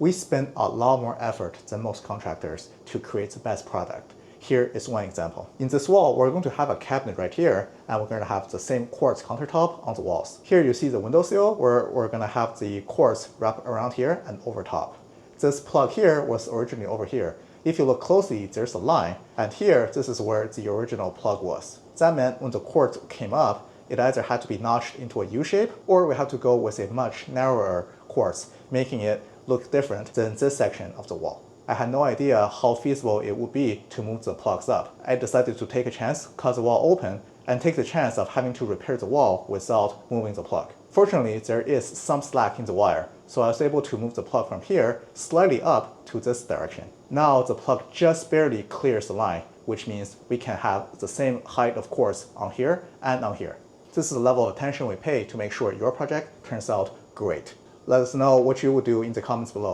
We spend a lot more effort than most contractors to create the best product. Here is one example. In this wall, we're going to have a cabinet right here, and we're going to have the same quartz countertop on the walls. Here you see the windowsill, where we're going to have the quartz wrapped around here and over top. This plug here was originally over here. If you look closely, there's a line, and here, this is where the original plug was. That meant when the quartz came up, it either had to be notched into a U shape, or we had to go with a much narrower quartz, making it look different than this section of the wall. I had no idea how feasible it would be to move the plugs up. I decided to take a chance, cut the wall open, and take the chance of having to repair the wall without moving the plug. Fortunately, there is some slack in the wire, so I was able to move the plug from here slightly up to this direction. Now the plug just barely clears the line, which means we can have the same height of quartz on here and on here. This is the level of attention we pay to make sure your project turns out great. Let us know what you would do in the comments below.